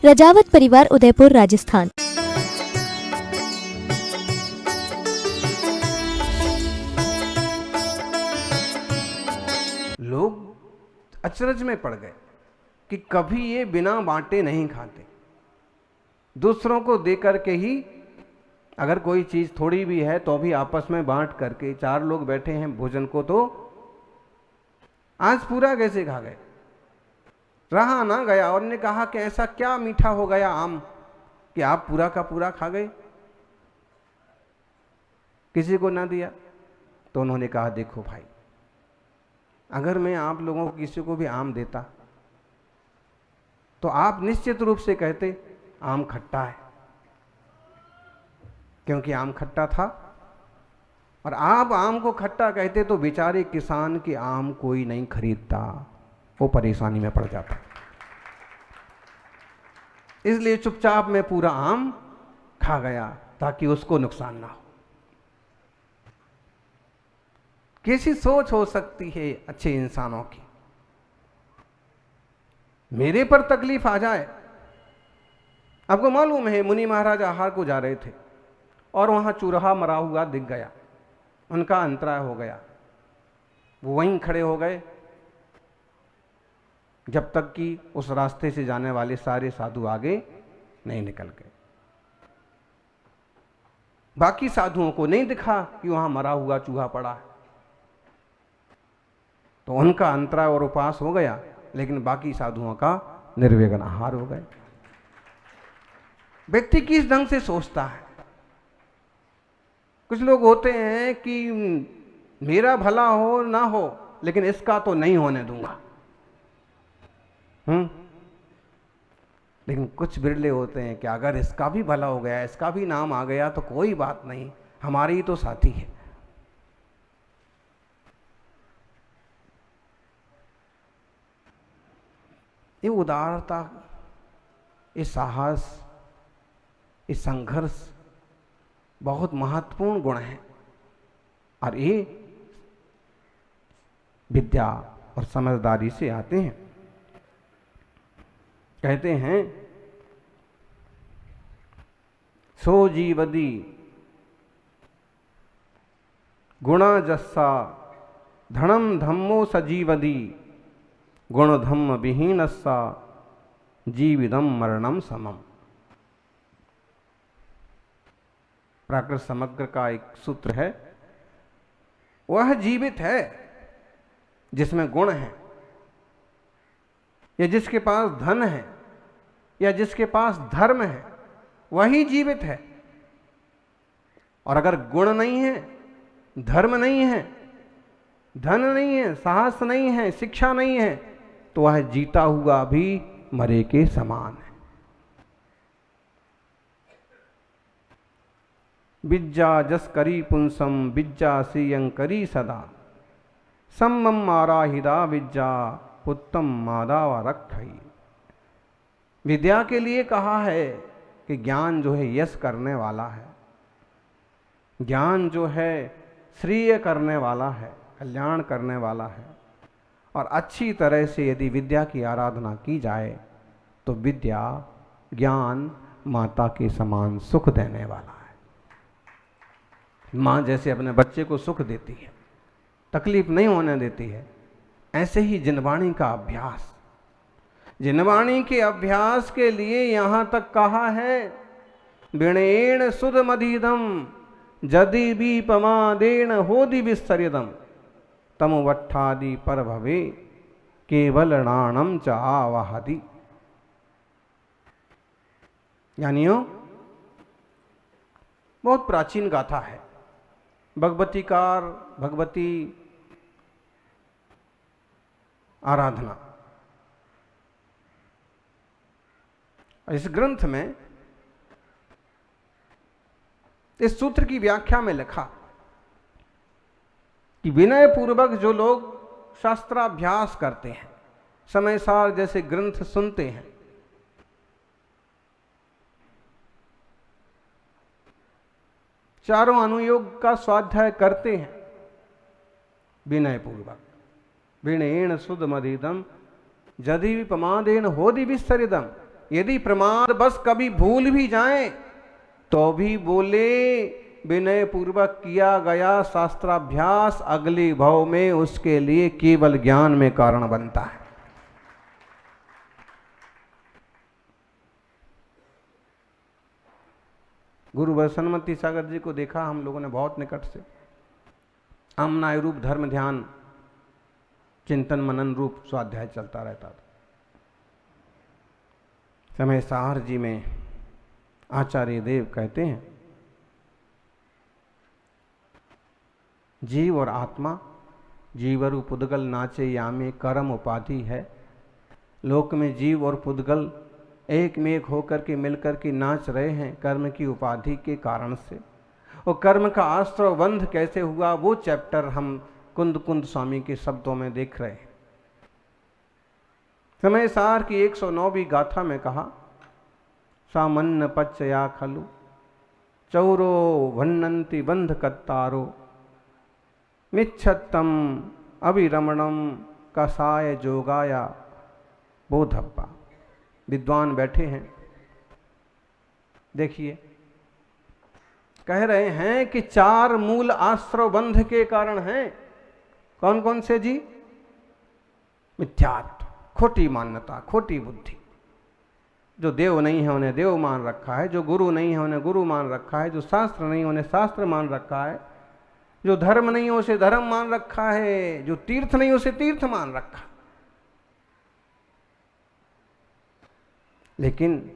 रजावत परिवार, उदयपुर, राजस्थान। लोग अचरज में पड़ गए कि कभी ये बिना बांटे नहीं खाते। दूसरों को दे करके ही, अगर कोई चीज थोड़ी भी है तो भी आपस में बांट करके, चार लोग बैठे हैं भोजन को तो आज पूरा कैसे खा गए, रहा ना गया। और ने कहा कि ऐसा क्या मीठा हो गया आम कि आप पूरा का पूरा खा गए, किसी को ना दिया। तो उन्होंने कहा देखो भाई, अगर मैं आप लोगों को किसी को भी आम देता तो आप निश्चित रूप से कहते आम खट्टा है, क्योंकि आम खट्टा था। और आप आम को खट्टा कहते तो बेचारे किसान के आम कोई नहीं खरीदता, वो परेशानी में पड़ जाता। इसलिए चुपचाप मैं पूरा आम खा गया ताकि उसको नुकसान ना हो। कैसी सोच हो सकती है अच्छे इंसानों की। मेरे पर तकलीफ आ जाए। आपको मालूम है, मुनि महाराज आहार को जा रहे थे और वहां चूरहा मरा हुआ दिख गया, उनका अंतराय हो गया। वो वहीं खड़े हो गए जब तक कि उस रास्ते से जाने वाले सारे साधु आगे नहीं निकल गए। बाकी साधुओं को नहीं दिखा कि वहां मरा हुआ चूहा पड़ा है, तो उनका अंतराय और उपास हो गया, लेकिन बाकी साधुओं का निर्विघ्न आहार हो गए। व्यक्ति किस ढंग से सोचता है। कुछ लोग होते हैं कि मेरा भला हो ना हो, लेकिन इसका तो नहीं होने दूंगा। लेकिन कुछ बिरले होते हैं कि अगर इसका भी भला हो गया, इसका भी नाम आ गया तो कोई बात नहीं, हमारे ही तो साथी है। ये उदारता, ये साहस, ये संघर्ष बहुत महत्वपूर्ण गुण है, और ये विद्या और समझदारी से आते हैं। कहते हैं सो जीवदी गुणा जस्सा धनम धम्मो सजीवदी गुण धम्म विहीनस्सा जीविदम मरणम समम। प्राकृत समग्र का एक सूत्र है, वह जीवित है जिसमें गुण है, या जिसके पास धन है, या जिसके पास धर्म है, वही जीवित है। और अगर गुण नहीं है, धर्म नहीं है, धन नहीं है, साहस नहीं है, शिक्षा नहीं है, तो वह जीता हुआ भी मरे के समान है। विज्जा जस करी पुंसम विज्जा सीयं करी सदा सम्मम आराहिदा विज्जा उत्तम मादावा रक्षई। विद्या के लिए कहा है कि ज्ञान जो है यश करने वाला है, ज्ञान जो है श्रेय करने वाला है, कल्याण करने वाला है। और अच्छी तरह से यदि विद्या की आराधना की जाए तो विद्या, ज्ञान माता के समान सुख देने वाला है। माँ जैसे अपने बच्चे को सुख देती है, तकलीफ नहीं होने देती है, ऐसे ही जिनवाणी का अभ्यास, जिनवाणी के अभ्यास के लिए यहां तक कहा है विणेण सुध मधीदम जदि भी पमादेन होदि विस्तरिदम तम वट्ठादि पर भवे केवल नाणम च आवाहदि। यानी बहुत प्राचीन गाथा है, भगवतीकार, भगवती आराधना। इस ग्रंथ में इस सूत्र की व्याख्या में लिखा कि विनय पूर्वक जो लोग शास्त्राभ्यास करते हैं, समय सार जैसे ग्रंथ सुनते हैं, चारों अनुयोग का स्वाध्याय करते हैं विनय पूर्वक, विणेण सुध मदिदम जदि पमादेन होदि विस्तरिदम यदि प्रमाद बस कभी भूल भी जाएं तो भी बोले विनय पूर्वक किया गया शास्त्राभ्यास अगली भव में उसके लिए केवल ज्ञान में कारण बनता है। गुरु बसंमती सागर जी को देखा हम लोगों ने बहुत निकट से। आमनाय रूप धर्म ध्यान चिंतन मनन रूप स्वाध्याय चलता रहता था। समय सार जी में आचार्य देव कहते हैं, जीव और आत्मा जीवरु पुद्गल नाचे यामे कर्म उपाधि है। लोक में जीव और पुद्गल एक में एक होकर के मिलकर के नाच रहे हैं कर्म की उपाधि के कारण से। और कर्म का आश्रय बंध कैसे हुआ वो चैप्टर हम कुंद कुंद स्वामी के शब्दों में देख रहे हैं। समय सार की 109वीं गाथा में कहा, सामन्न पच्चया खलु चौरो भन्नंति बंध कत्तारो मिच्छत्तम अभिरमणम कसाय जोगाया बोधप्पा। विद्वान बैठे हैं, देखिए कह रहे हैं कि 4 मूल आश्रव बंध के कारण हैं। कौन कौन से जी? मिथ्यात्व, खोटी मान्यता, खोटी बुद्धि। जो देव नहीं है उन्हें देव मान रखा है, जो गुरु नहीं है उन्हें गुरु मान रखा है, जो शास्त्र नहीं है उन्हें शास्त्र मान रखा है, जो धर्म नहीं है उसे धर्म मान रखा है, जो तीर्थ नहीं उसे तीर्थ मान रखा। लेकिन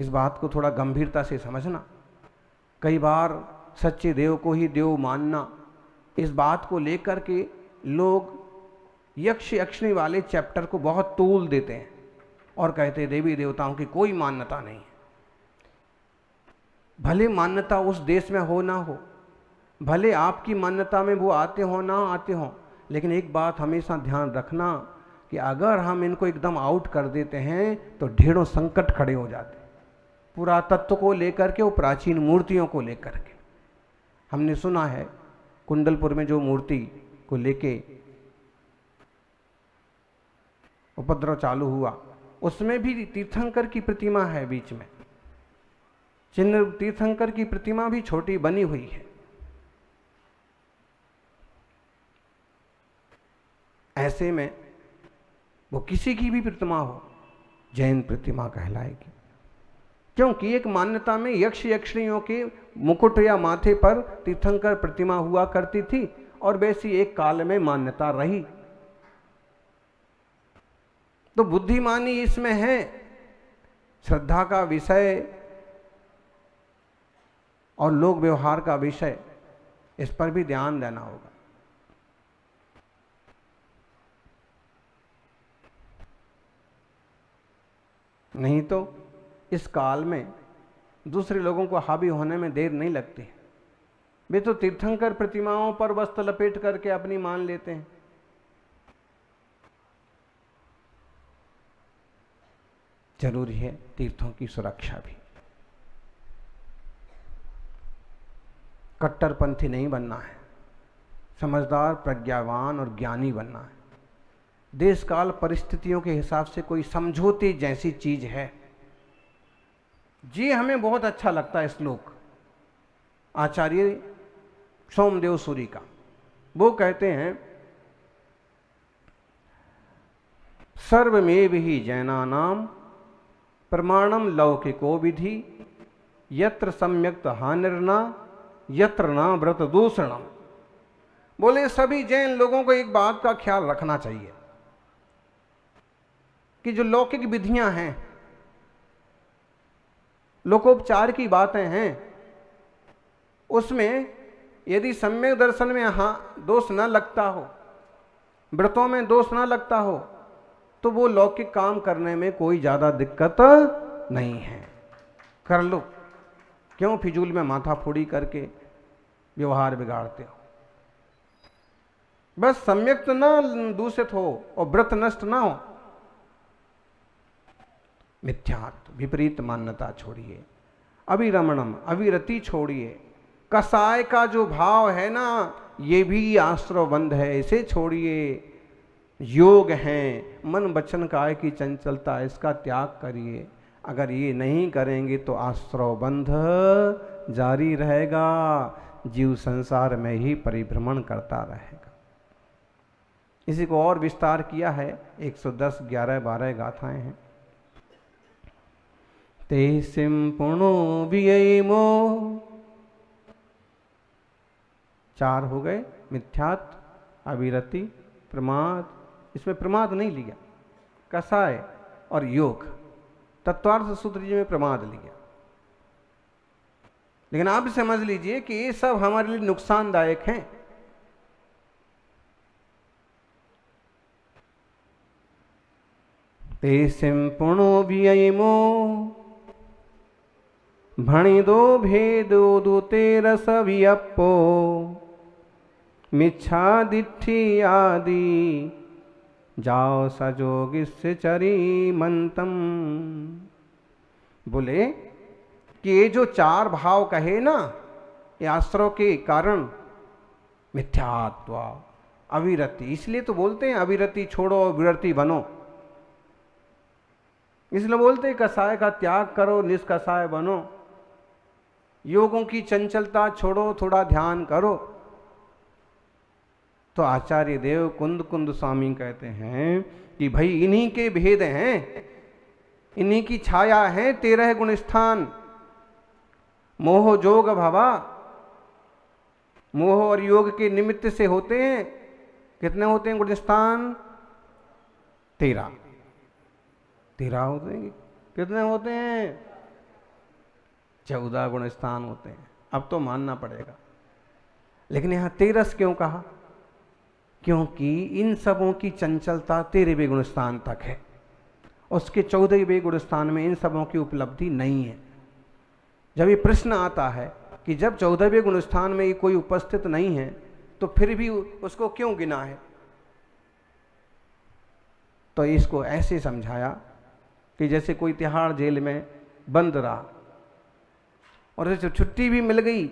इस बात को थोड़ा गंभीरता से समझना। कई बार सच्चे देव को ही देव मानना, इस बात को लेकर के लोग यक्ष यक्षिणी वाले चैप्टर को बहुत तूल देते हैं और कहते हैं देवी देवताओं की कोई मान्यता नहीं है। भले मान्यता उस देश में हो ना हो, भले आपकी मान्यता में वो आते हो ना आते हो, लेकिन एक बात हमेशा ध्यान रखना कि अगर हम इनको एकदम आउट कर देते हैं तो ढेरों संकट खड़े हो जाते हैं। पुरातत्व को लेकर के, वो प्राचीन मूर्तियों को लेकर के। हमने सुना है कुंडलपुर में जो मूर्ति को लेके उपद्रव चालू हुआ, उसमें भी तीर्थंकर की प्रतिमा है बीच में। चिन्ह तीर्थंकर की प्रतिमा भी छोटी बनी हुई है। ऐसे में वो किसी की भी प्रतिमा हो, जैन प्रतिमा कहलाएगी, क्योंकि एक मान्यता में यक्ष यक्षिणियों के मुकुट या माथे पर तीर्थंकर प्रतिमा हुआ करती थी और वैसी एक काल में मान्यता रही। तो बुद्धिमानी इसमें है, श्रद्धा का विषय और लोक व्यवहार का विषय, इस पर भी ध्यान देना होगा। नहीं तो इस काल में दूसरे लोगों को हावी होने में देर नहीं लगती। वे तो तीर्थंकर प्रतिमाओं पर वस्त्र लपेट करके अपनी मान लेते हैं। जरूरी है तीर्थों की सुरक्षा भी। कट्टरपंथी नहीं बनना है, समझदार प्रज्ञावान और ज्ञानी बनना है। देश काल परिस्थितियों के हिसाब से कोई समझौते जैसी चीज है। जी हमें बहुत अच्छा लगता है श्लोक आचार्य सोमदेव सूरी का। वो कहते हैं, सर्वमेव ही जैनानाम प्रमाणम लौकिको विधि यत्र सम्यक्त हानिर्ना यत्र ना व्रत दूषणम। बोले सभी जैन लोगों को एक बात का ख्याल रखना चाहिए कि जो लौकिक विधियां हैं, लोकोपचार की बातें हैं, उसमें यदि सम्यक दर्शन में दोष न लगता हो, व्रतों में दोष न लगता हो, तो वो लौकिक काम करने में कोई ज्यादा दिक्कत नहीं है, कर लो। क्यों फिजूल में माथा फोड़ी करके व्यवहार बिगाड़ते हो? बस सम्यक न दूषित हो और व्रत नष्ट ना हो। मिथ्यात्व, विपरीत मान्यता छोड़िए, अविरमणम, अविरति छोड़िए, कसाय का जो भाव है ना, ये भी आश्रवबंध है, इसे छोड़िए। योग है, मन वचन काय की चंचलता, इसका त्याग करिए। अगर ये नहीं करेंगे तो आश्रव बंध जारी रहेगा, जीव संसार में ही परिभ्रमण करता रहेगा। इसी को और विस्तार किया है, 110, 11, 12 गाथाएं हैं। ते सिम पुणो वियमो, 4 हो गए, मिथ्यात्व, अविरति, प्रमाद, इसमें प्रमाद नहीं लिया, कसाय और योग, तत्वार्थ सूत्र जी में प्रमाद लिया। लेकिन आप समझ लीजिए कि ये सब हमारे लिए नुकसानदायक हैं। ते सिंपुणो वियमो भणिदो भेदो दूते रस वियप्पो मिच्छा दिट्ठी आदि जाओ सजोगिस्य चरी मंतम। बोले कि ये जो 4 भाव कहे ना, ये आश्रव के कारण मिथ्यात्व, अविरति, इसलिए तो बोलते हैं अविरति छोड़ो विरति बनो, इसलिए बोलते हैं कसाय का त्याग करो निष्कसाय बनो, योगों की चंचलता छोड़ो थोड़ा ध्यान करो। तो आचार्य देव कुंद स्वामी कहते हैं कि भाई इन्हीं के भेद हैं, इन्हीं की छाया है 13 गुण स्थान। मोह जोग भवा, मोह और योग के निमित्त से होते हैं। कितने होते हैं गुण स्थान? 13 होते हैं। कितने होते हैं? 14 गुण स्थान होते हैं। अब तो मानना पड़ेगा, लेकिन यहां 13 क्यों कहा? क्योंकि इन सबों की चंचलता 13वें गुण स्थान तक है, उसके 14वें गुण स्थान में इन सबों की उपलब्धि नहीं है। जब ये प्रश्न आता है कि जब 14वें गुण स्थान में ये कोई उपस्थित नहीं है तो फिर भी उसको क्यों गिना है, तो इसको ऐसे समझाया कि जैसे कोई तिहाड़ जेल में बंद रहा और जैसे छुट्टी भी मिल गई।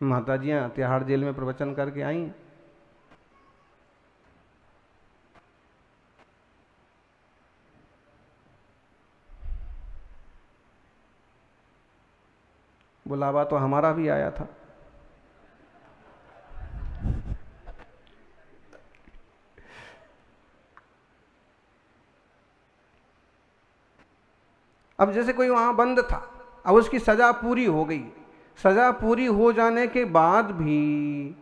माता जी तिहाड़ जेल में प्रवचन करके आई, बुलावा तो हमारा भी आया था। अब जैसे कोई वहां बंद था, अब उसकी सजा पूरी हो गई, सजा पूरी हो जाने के बाद भी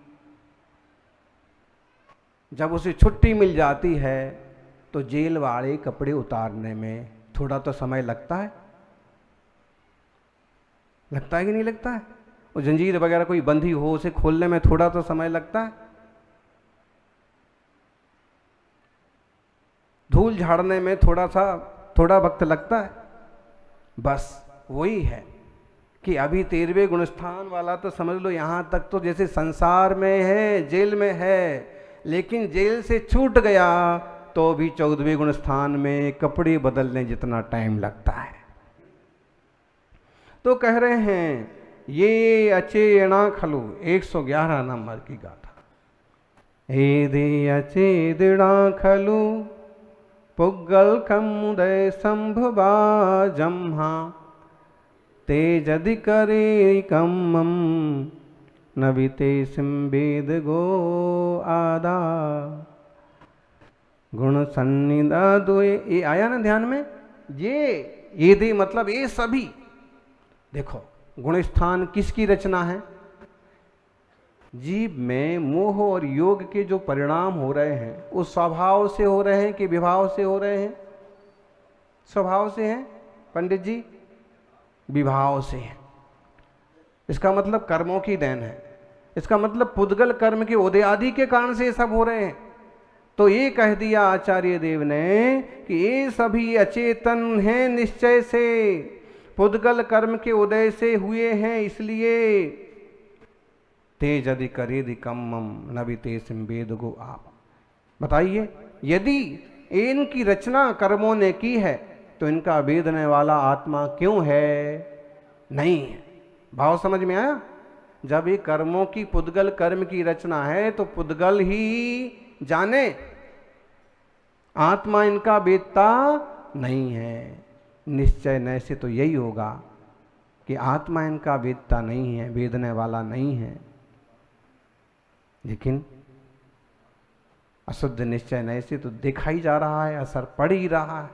जब उसे छुट्टी मिल जाती है तो जेल वाले कपड़े उतारने में थोड़ा तो समय लगता है कि नहीं लगता है? वो जंजीर वगैरह कोई बंधी हो उसे खोलने में थोड़ा तो समय लगता है, धूल झाड़ने में थोड़ा वक्त लगता है। बस वही है कि अभी 13वें गुणस्थान वाला तो समझ लो यहां तक तो जैसे संसार में है, जेल में है, लेकिन जेल से छूट गया तो भी 14वें गुणस्थान में कपड़े बदलने जितना टाइम लगता है। तो कह रहे हैं ये अचेणा खलु, 111 नंबर की गाथा। हे दे अचेदणा खलु पुग्गल कमुदय संभवा जम्हा तेजदि करे कम्मम नविते सिंबेद गो आदा गुण सन्निधा दो। ये आया ना ध्यान में? ये दे मतलब ये सभी। देखो गुण स्थान किसकी रचना है? जीव में मोह और योग के जो परिणाम हो रहे हैं वो स्वभाव से हो रहे हैं कि विभाव से हो रहे हैं? स्वभाव से हैं पंडित जी, विभाव से हैं। इसका मतलब कर्मों की देन है, इसका मतलब पुद्गल कर्म के उदय आदि के कारण से ये सब हो रहे हैं। तो ये कह दिया आचार्य देव ने कि ये सभी अचेतन हैं, निश्चय से पुद्गल कर्म के उदय से हुए हैं, इसलिए तेज यदि करेदि कम्मम नविते सिंबेद गो आप। बताइए, यदि इनकी रचना कर्मों ने की है तो इनका वेदने वाला आत्मा क्यों है? नहीं है। भाव समझ में आया? जब ये कर्मों की पुद्गल कर्म की रचना है तो पुद्गल ही जाने, आत्मा इनका वेदता नहीं है। निश्चय नय से तो यही होगा कि आत्मा इनका वेदता नहीं है, वेदने वाला नहीं है। लेकिन अशुद्ध निश्चय नय से तो दिखाई जा रहा है, असर पड़ ही रहा है।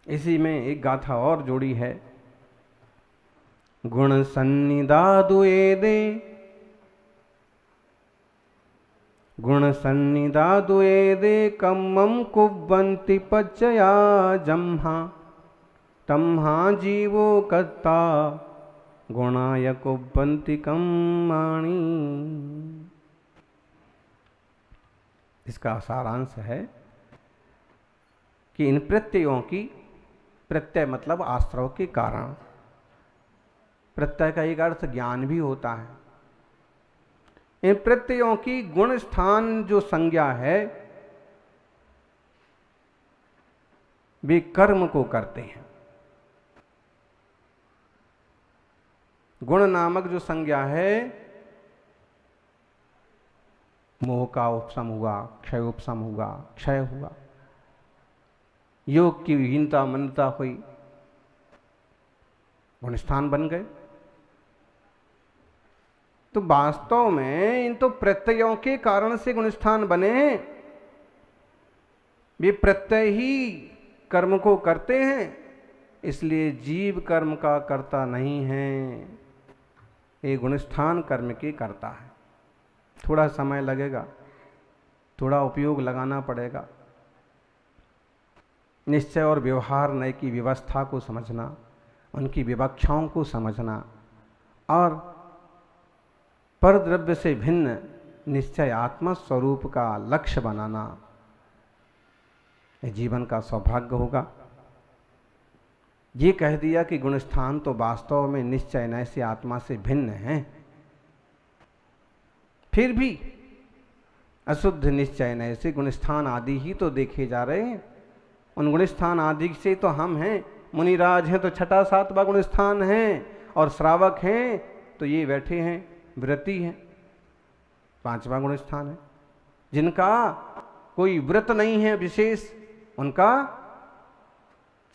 इसी में एक गाथा और जोड़ी है। गुण सन्निधादुए दे, गुण सन्निधादुए दे कम्मम कुव्वन्ति पच्चया जम्हा तम्हा जीवो कत्ता गुणाय कुव्वन्ति कम्माणि। इसका सारांश है कि इन प्रत्ययों की, प्रत्यय मतलब आश्रव के कारण, प्रत्यय का एक अर्थ ज्ञान भी होता है। इन प्रत्ययों की गुण स्थान जो संज्ञा है वे कर्म को करते हैं। गुण नामक जो संज्ञा है, मोह का उपशम हुआ, क्षय उपशम हुआ, क्षय हुआ, योग की विहीनता मनता हुई, गुणस्थान बन गए। तो वास्तव में इन तो प्रत्ययों के कारण से गुणस्थान बने हैं। वे प्रत्यय ही कर्म को करते हैं, इसलिए जीव कर्म का कर्ता नहीं है, ये गुणस्थान कर्म के करता है। थोड़ा समय लगेगा, थोड़ा उपयोग लगाना पड़ेगा। निश्चय और व्यवहार नय की व्यवस्था को समझना, उनकी विवक्षाओं को समझना और परद्रव्य से भिन्न निश्चय आत्मा स्वरूप का लक्ष्य बनाना, यह जीवन का सौभाग्य होगा। ये कह दिया कि गुणस्थान तो वास्तव में निश्चय नय से आत्मा से भिन्न है, फिर भी अशुद्ध निश्चय नय से गुणस्थान आदि ही तो देखे जा रहे हैं। उन गुणस्थान आदि से तो हम हैं, मुनिराज हैं तो छठा सातवां गुणस्थान हैं, और श्रावक हैं तो ये बैठे हैं व्रती हैं, पांचवा गुणस्थान है। जिनका कोई व्रत नहीं है विशेष, उनका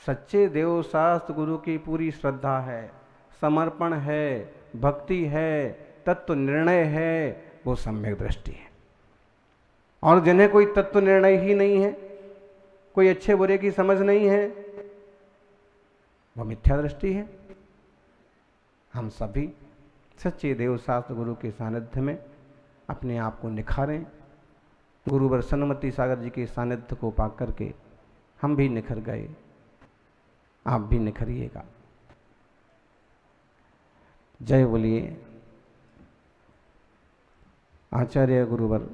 सच्चे देव शास्त्र गुरु की पूरी श्रद्धा है, समर्पण है, भक्ति है, तत्व निर्णय है, वो सम्यक दृष्टि है। और जिन्हें कोई तत्व निर्णय ही नहीं है, कोई अच्छे बुरे की समझ नहीं है, वो मिथ्या दृष्टि है। हम सभी सच्चे देव शास्त्र गुरु के सानिध्य में अपने आप को निखारें। गुरुवर सन्मति सागर जी के सानिध्य को पा करके हम भी निखर गए, आप भी निखरिएगा। जय बोलिए आचार्य गुरुवर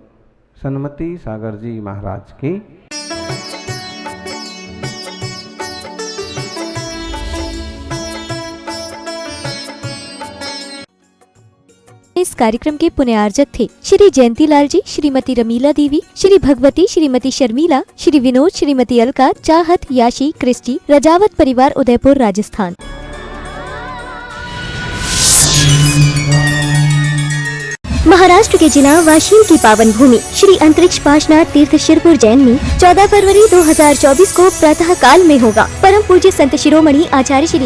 सन्मति सागर जी महाराज की। इस कार्यक्रम के पुण्यार्जक थे श्री जयंतीलाल जी, श्रीमती रमीला देवी, श्री भगवती, श्रीमती शर्मिला, श्री विनोद, श्रीमती अलका, चाहत, याशी, क्रिस्टी, रजावत परिवार, उदयपुर, राजस्थान। महाराष्ट्र के जिला वाशीम की पावन भूमि श्री अंतरिक्ष पाशनाथ तीर्थ शिरपुर जैन में 14 फरवरी 2024 को प्रातः काल में होगा परम पूज्य संत शिरोमणि आचार्य श्री